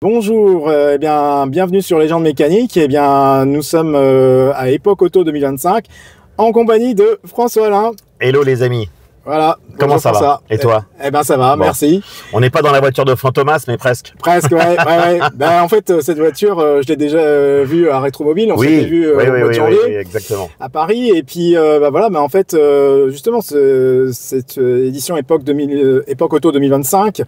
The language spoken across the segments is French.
Bonjour, eh bien, bienvenue sur Légende Mécanique. Eh bien, nous sommes à Époque Auto 2025 en compagnie de François Alain. Hello les amis. Voilà. Comment ça va? Et toi? Eh ben ça va, bon. Merci. On n'est pas dans la voiture de Fantomas, mais presque. Presque, ouais. Ben, en fait, cette voiture, je l'ai déjà vue à Rétromobile. On s'était vu au mois de janvier exactement. À Paris. Et puis, voilà, ben, en fait, justement, cette édition Époque Auto 2025.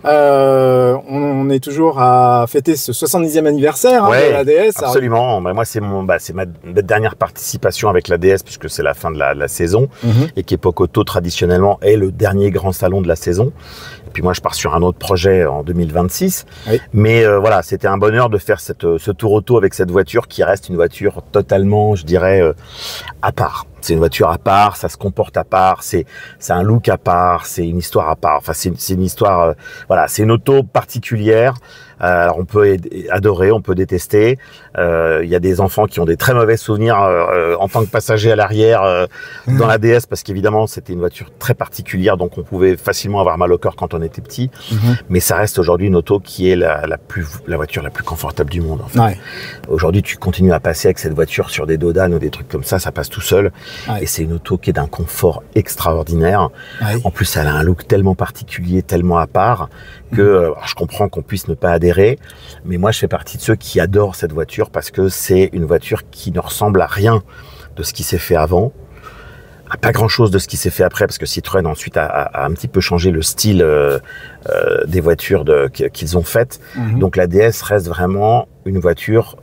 On est toujours à fêter ce 70e anniversaire de la DS. Absolument. Moi, c'est ma dernière participation avec la DS puisque c'est la fin de la saison et qu'Époque Auto traditionnellement est le dernier grand salon de la saison. Et puis moi, je pars sur un autre projet en 2026. Oui. Mais voilà, c'était un bonheur de faire ce tour auto avec cette voiture qui reste une voiture totalement, je dirais, à part. C'est une voiture à part, ça se comporte à part, c'est un look à part, c'est une histoire à part. Enfin, c'est une histoire, voilà, c'est une auto particulière. Alors on peut adorer, on peut détester. Il y a des enfants qui ont des très mauvais souvenirs en tant que passager à l'arrière dans la DS parce qu'évidemment c'était une voiture très particulière, donc on pouvait facilement avoir mal au cœur quand on était petit. Mais ça reste aujourd'hui une auto qui est la voiture la plus confortable du monde. En fait. Ouais. Aujourd'hui, tu continues à passer avec cette voiture sur des dodanes ou des trucs comme ça passe tout seul. Ouais. Et c'est une auto qui est d'un confort extraordinaire. Ouais. En plus, elle a un look tellement particulier, tellement à part que je comprends qu'on puisse ne pas adhérer, mais moi je fais partie de ceux qui adorent cette voiture parce que c'est une voiture qui ne ressemble à rien de ce qui s'est fait avant, à pas grand chose de ce qui s'est fait après, parce que Citroën ensuite a un petit peu changé le style des voitures qu'ils ont faites. Donc la DS reste vraiment une voiture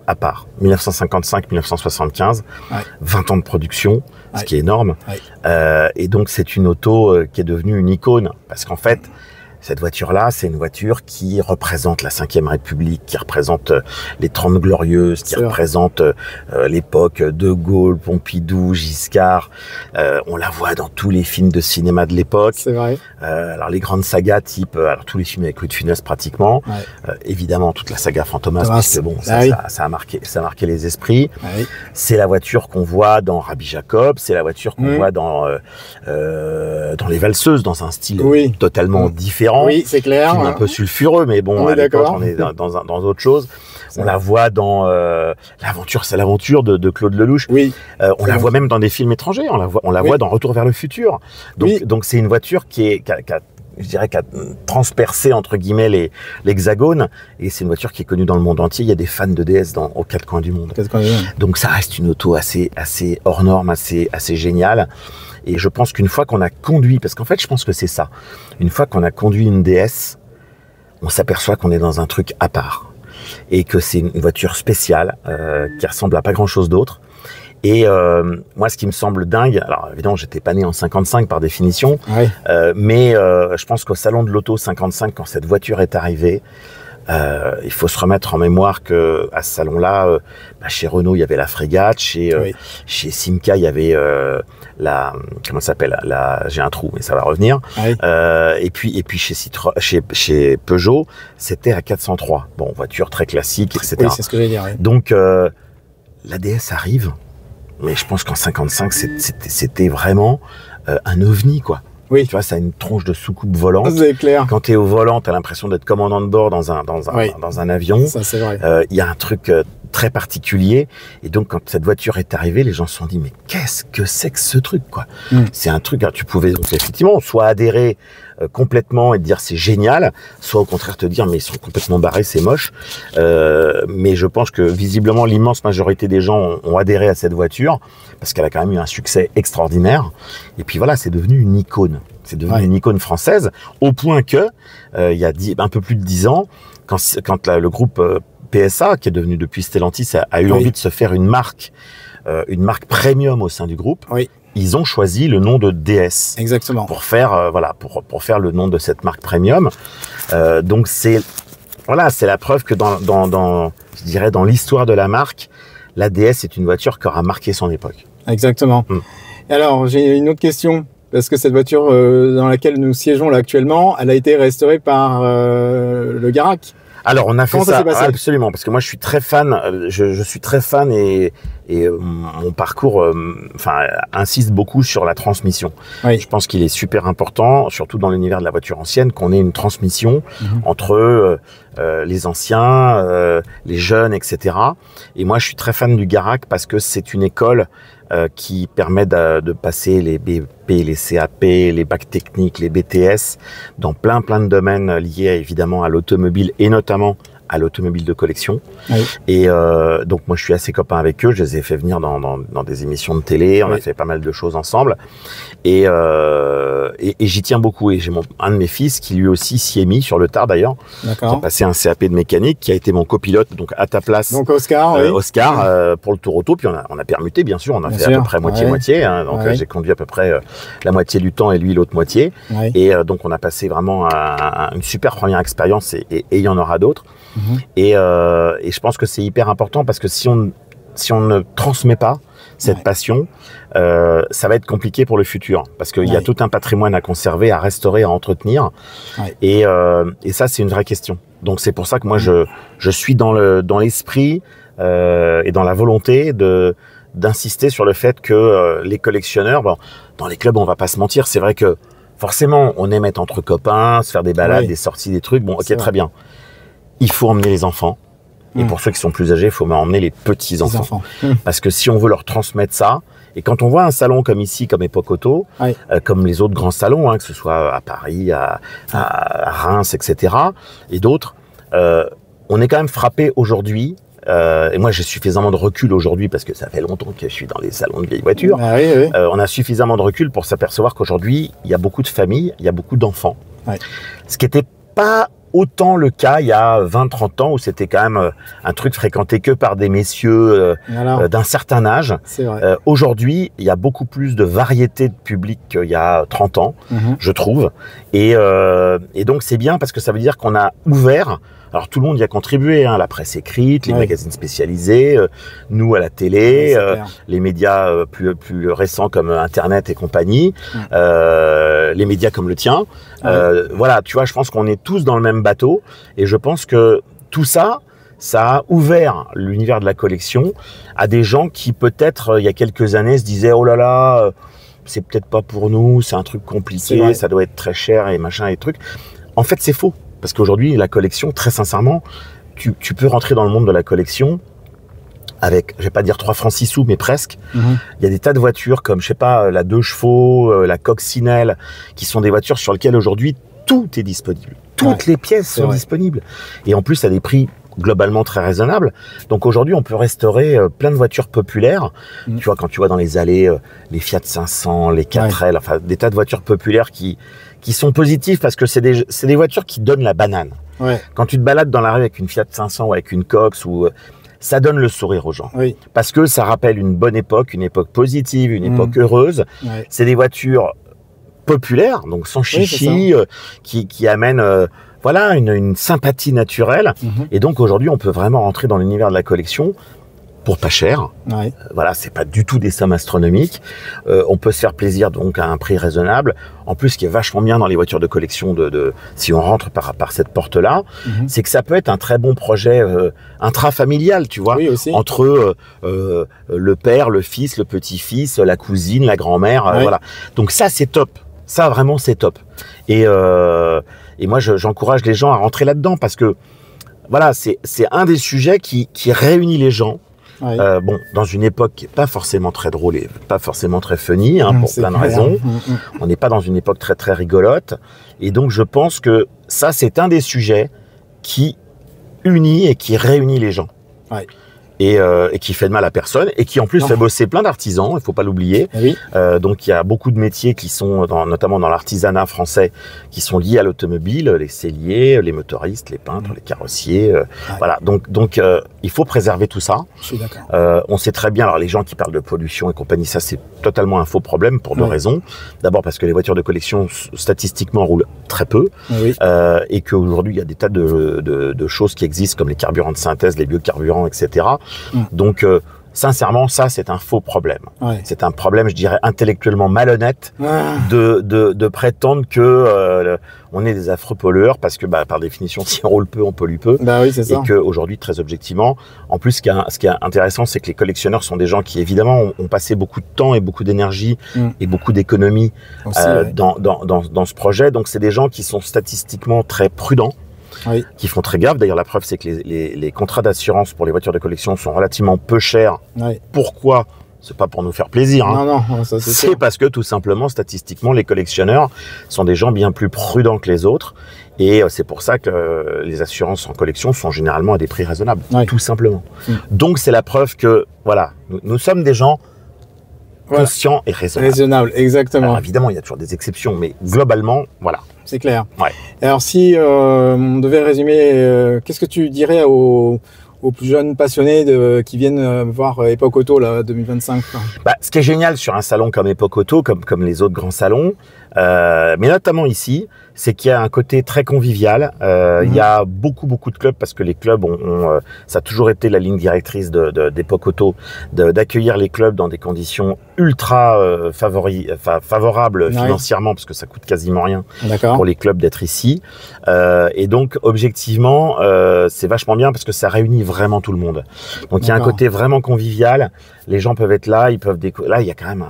à part. 1955-1975, 20 ans de production, ce qui est énorme. Et donc c'est une auto qui est devenue une icône, parce qu'en fait, cette voiture-là, c'est une voiture qui représente la 5e République, qui représente les 30 Glorieuses, qui représente l'époque De Gaulle, Pompidou, Giscard. On la voit dans tous les films de cinéma de l'époque. C'est vrai. Alors les grandes sagas type, alors tous les films avec Louis de Funès pratiquement. Ouais. Évidemment toute la saga Fantomas, parce que bon, ça a marqué les esprits. C'est la voiture qu'on voit dans Rabbi Jacob. C'est la voiture qu'on voit dans Les Valseuses, dans un style totalement différent. Oui, c'est clair. Un peu sulfureux, mais bon, à l'époque, on est dans autre chose. On la voit dans l'aventure de Claude Lelouch. Oui. On la voit même dans des films étrangers. On la voit dans Retour vers le futur. Donc c'est une voiture qui a transpercé entre guillemets l'hexagone, et c'est une voiture qui est connue dans le monde entier. Il y a des fans de DS aux 4 coins du monde. Donc ça reste une auto assez hors norme, assez géniale. Et je pense qu'une fois qu'on a conduit, parce qu'en fait je pense que c'est ça, une fois qu'on a conduit une DS, on s'aperçoit qu'on est dans un truc à part et que c'est une voiture spéciale qui ressemble à pas grand chose d'autre. Et moi, ce qui me semble dingue, alors évidemment, j'étais pas né en 55 par définition, mais je pense qu'au salon de l'auto 55, quand cette voiture est arrivée, il faut se remettre en mémoire que à ce salon-là, chez Renault, il y avait la Frégate, chez Simca, il y avait comment ça s'appelle, j'ai un trou, mais ça va revenir. Et puis chez Peugeot, c'était la 403. Bon, voiture très classique, etc. Oui, c'est ce que j'allais dire. Donc la DS arrive, mais je pense qu'en 55, c'était vraiment un ovni, quoi. Oui. Tu vois, ça a une tronche de soucoupe volante. C'est clair. Quand tu es au volant, tu as l'impression d'être commandant de bord dans un avion. Ça, c'est vrai. Il y a un truc très particulier. Et donc, quand cette voiture est arrivée, les gens se sont dit, mais qu'est-ce que c'est que ce truc, quoi? C'est un truc, alors, tu pouvais donc, effectivement soit adhérer complètement et te dire c'est génial, soit au contraire te dire mais ils sont complètement barrés, c'est moche. Mais je pense que visiblement l'immense majorité des gens ont adhéré à cette voiture parce qu'elle a quand même eu un succès extraordinaire. Et puis voilà, c'est devenu une icône. C'est devenu une icône française au point que il y a un peu plus de 10 ans, quand le groupe PSA, qui est devenu depuis Stellantis, a eu envie de se faire une marque premium au sein du groupe. Ils ont choisi le nom de DS. Exactement. Pour faire pour faire le nom de cette marque premium. Donc c'est la preuve que je dirais dans l'histoire de la marque, la DS est une voiture qui aura marqué son époque. Exactement. Et alors j'ai une autre question, parce que cette voiture dans laquelle nous siégeons là actuellement, elle a été restaurée par le Garac. Alors on a fait ça absolument, parce que moi je suis très fan, je suis très fan et mon parcours insiste beaucoup sur la transmission. Oui. Je pense qu'il est super important, surtout dans l'univers de la voiture ancienne, qu'on ait une transmission entre les anciens, les jeunes, etc. Et moi, je suis très fan du Garac parce que c'est une école qui permet de passer les BP, les CAP, les bacs techniques, les BTS, dans plein de domaines liés évidemment à l'automobile et notamment à l'automobile de collection. Oui. Et donc moi je suis assez copain avec eux, je les ai fait venir dans des émissions de télé, on a fait pas mal de choses ensemble et j'y tiens beaucoup. Et j'ai un de mes fils qui lui aussi s'y est mis sur le tard d'ailleurs, qui a passé un CAP de mécanique, qui a été mon copilote, donc à ta place. Donc Oscar, pour le tour auto, puis on a permuté bien sûr, on a fait à peu près moitié-moitié, hein, donc j'ai conduit à peu près la moitié du temps et lui l'autre moitié. Et donc on a passé vraiment une super première expérience et il y en aura d'autres. Et je pense que c'est hyper important parce que si on ne transmet pas cette passion, ça va être compliqué pour le futur parce qu'il y a tout un patrimoine à conserver, à restaurer, à entretenir. Et ça, c'est une vraie question. Donc c'est pour ça que moi je suis dans l'esprit et dans la volonté d'insister sur le fait que les collectionneurs, dans les clubs, on va pas se mentir, c'est vrai que forcément on aime être entre copains, se faire des balades, des sorties, des trucs. Bon, ok, très bien. Il faut emmener les enfants. Et pour ceux qui sont plus âgés, il faut emmener les petits-enfants. Parce que si on veut leur transmettre ça, et quand on voit un salon comme ici, comme Époque Auto, comme les autres grands salons, que ce soit à Paris, à Reims, etc., et d'autres, on est quand même frappé aujourd'hui. Et moi, j'ai suffisamment de recul aujourd'hui parce que ça fait longtemps que je suis dans les salons de vieilles voitures. On a suffisamment de recul pour s'apercevoir qu'aujourd'hui, il y a beaucoup de familles, il y a beaucoup d'enfants. Ce qui n'était pas autant le cas il y a 20-30 ans où c'était quand même un truc fréquenté que par des messieurs d'un certain âge. Aujourd'hui, il y a beaucoup plus de variété de public qu'il y a 30 ans, je trouve. Et donc, c'est bien parce que ça veut dire qu'on a ouvert. Alors, tout le monde y a contribué, la presse écrite, les magazines spécialisés, nous à la télé, les médias plus récents comme Internet et compagnie, les médias comme le tien. Voilà, tu vois, je pense qu'on est tous dans le même bateau et je pense que tout ça, ça a ouvert l'univers de la collection à des gens qui peut-être, il y a quelques années, se disaient « Oh là là, c'est peut-être pas pour nous, c'est un truc compliqué, ça doit être très cher et machin et trucs. » En fait, c'est faux. Parce qu'aujourd'hui, la collection, très sincèrement, tu peux rentrer dans le monde de la collection avec, je vais pas dire 3 francs 6 sous, mais presque. Il y a des tas de voitures comme, je sais pas, la 2 chevaux, la Coccinelle, qui sont des voitures sur lesquelles aujourd'hui, tout est disponible. Toutes les pièces sont disponibles. Et en plus, à des prix globalement très raisonnables. Donc aujourd'hui, on peut restaurer plein de voitures populaires. Tu vois, quand tu vois dans les allées, les Fiat 500, les 4L, enfin, des tas de voitures populaires qui sont positives parce que c'est des voitures qui donnent la banane. Quand tu te balades dans la rue avec une Fiat 500 ou avec une Cox, ça donne le sourire aux gens. Parce que ça rappelle une bonne époque, une époque positive, une époque heureuse. C'est des voitures populaires, donc sans chichi, qui amènent une sympathie naturelle. Et donc aujourd'hui, on peut vraiment rentrer dans l'univers de la collection pour pas cher. Voilà, c'est pas du tout des sommes astronomiques. On peut se faire plaisir donc à un prix raisonnable. En plus, ce qui est vachement bien dans les voitures de collection, si on rentre par cette porte-là, c'est que ça peut être un très bon projet intrafamilial, tu vois, entre le père, le fils, le petit-fils, la cousine, la grand-mère, voilà. Donc ça, c'est top. Ça, vraiment, c'est top. Et moi, j'encourage les gens à rentrer là-dedans parce que voilà, c'est un des sujets qui réunit les gens. Bon, dans une époque qui n'est pas forcément très drôle et pas forcément très funny, pour plein de raisons. On n'est pas dans une époque très très rigolote. Et donc, je pense que ça, c'est un des sujets qui unit et qui réunit les gens. Et qui fait de mal à personne et qui en plus fait bosser plein d'artisans, il faut pas l'oublier. Donc il y a beaucoup de métiers qui sont notamment dans l'artisanat français qui sont liés à l'automobile, les selliers, les motoristes, les peintres, les carrossiers. Voilà. Donc il faut préserver tout ça. Je suis d'accord. On sait très bien, alors les gens qui parlent de pollution et compagnie, ça c'est totalement un faux problème pour deux raisons. D'abord parce que les voitures de collection statistiquement roulent très peu et qu'aujourd'hui il y a des tas de choses qui existent comme les carburants de synthèse, les biocarburants, etc. Donc Sincèrement, ça, c'est un faux problème. Ouais. C'est un problème, je dirais, intellectuellement malhonnête de prétendre que on est des affreux pollueurs parce que, par définition, si on roule peu, on pollue peu. Bah oui, c'est ça. Et qu'aujourd'hui, très objectivement, en plus, ce qui est intéressant, c'est que les collectionneurs sont des gens qui, évidemment, ont passé beaucoup de temps et beaucoup d'énergie et beaucoup d'économie dans ce projet. Donc, c'est des gens qui sont statistiquement très prudents. Oui. Qui font très gaffe. D'ailleurs, la preuve, c'est que les contrats d'assurance pour les voitures de collection sont relativement peu chers. Oui. Pourquoi ? C'est pas pour nous faire plaisir. Hein. Non, ça c'est parce que tout simplement, statistiquement, les collectionneurs sont des gens bien plus prudents que les autres. Et c'est pour ça que les assurances en collection sont généralement à des prix raisonnables. Oui. Tout simplement. Donc, c'est la preuve que, voilà, nous sommes des gens conscients et raisonnables. Raisonnables, exactement. Alors, évidemment, il y a toujours des exceptions, mais globalement, voilà. C'est clair. Ouais. Alors, si on devait résumer, qu'est-ce que tu dirais aux plus jeunes passionnés qui viennent voir Epoch Auto là, 2025 ? Ce qui est génial sur un salon comme Epoch Auto, comme les autres grands salons, mais notamment ici, c'est qu'il y a un côté très convivial. Il y a beaucoup de clubs parce que les clubs ça a toujours été la ligne directrice d'Epoch Auto d'accueillir les clubs dans des conditions ultra favorables financièrement parce que ça coûte quasiment rien pour les clubs d'être ici. Et donc objectivement, c'est vachement bien parce que ça réunit vraiment tout le monde. Donc il y a un côté vraiment convivial. Les gens peuvent être là, ils peuvent là il y a quand même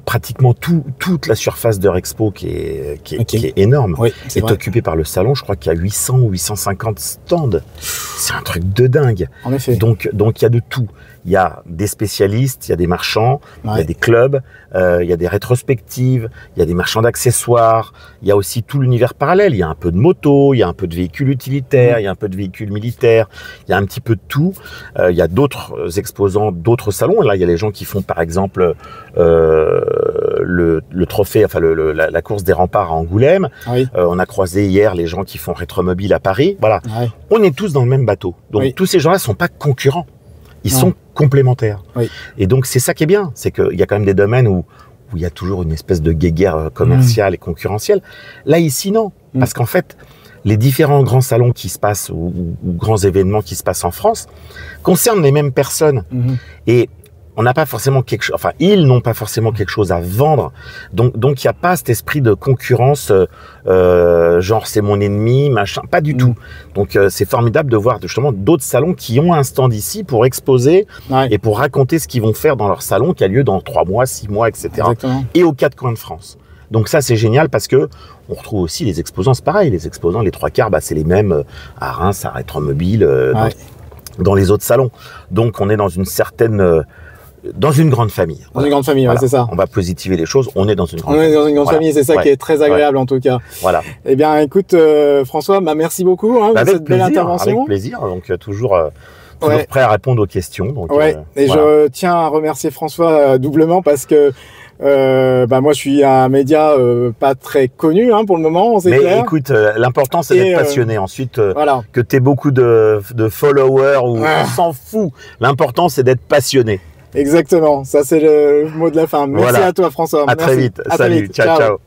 pratiquement toute la surface de Rexpo qui est énorme. Oui, est occupé par le salon. Je crois qu'il y a 800 ou 850 stands. C'est un truc de dingue. En effet. Donc il y a de tout. Il y a des spécialistes, il y a des marchands, il y a des clubs, il y a des rétrospectives, il y a des marchands d'accessoires. Il y a aussi tout l'univers parallèle. Il y a un peu de moto, il y a un peu de véhicules utilitaires, il y a un peu de véhicules militaires. Il y a un petit peu de tout. Il y a d'autres exposants, d'autres salons. Là, il y a les gens qui font par exemple le trophée, enfin la course des remparts à Angoulême. Oui. On a croisé hier les gens qui font Rétromobile à Paris. Voilà. Oui. On est tous dans le même bateau. Donc tous ces gens-là sont pas concurrents. Ils sont complémentaires. Oui. Et donc c'est ça qui est bien, c'est qu'il y a quand même des domaines où il y a toujours une espèce de guéguerre commerciale et concurrentielle. Là ici non, parce qu'en fait les différents grands salons qui se passent ou grands événements qui se passent en France concernent les mêmes personnes. Et on n'a pas forcément quelque chose, enfin ils n'ont pas forcément quelque chose à vendre, donc il n'y a pas cet esprit de concurrence, genre c'est mon ennemi, machin, pas du tout. Donc c'est formidable de voir justement d'autres salons qui ont un stand ici pour exposer et pour raconter ce qu'ils vont faire dans leur salon qui a lieu dans 3 mois, 6 mois, etc. Exactement. Et aux 4 coins de France. Donc ça c'est génial parce que on retrouve aussi les exposants, c'est pareil, les exposants, les 3/4, c'est les mêmes à Reims, à Rétromobile, dans les autres salons. Donc on est dans une certaine dans une grande famille. Dans une grande famille, voilà. C'est ça. On va positiver les choses, on est dans une grande famille. On est dans une grande famille, c'est ça qui est très agréable en tout cas. Voilà. Eh bien, écoute, François, merci beaucoup pour cette belle intervention. Avec plaisir, donc toujours prêt à répondre aux questions. Donc, je tiens à remercier François doublement parce que moi je suis un média pas très connu pour le moment, c'est clair. Mais écoute, l'important c'est d'être passionné. Ensuite, que tu aies beaucoup de followers, on s'en fout. L'important c'est d'être passionné. Exactement, ça c'est le mot de la fin. Merci à toi François. À très vite. Salut, ciao.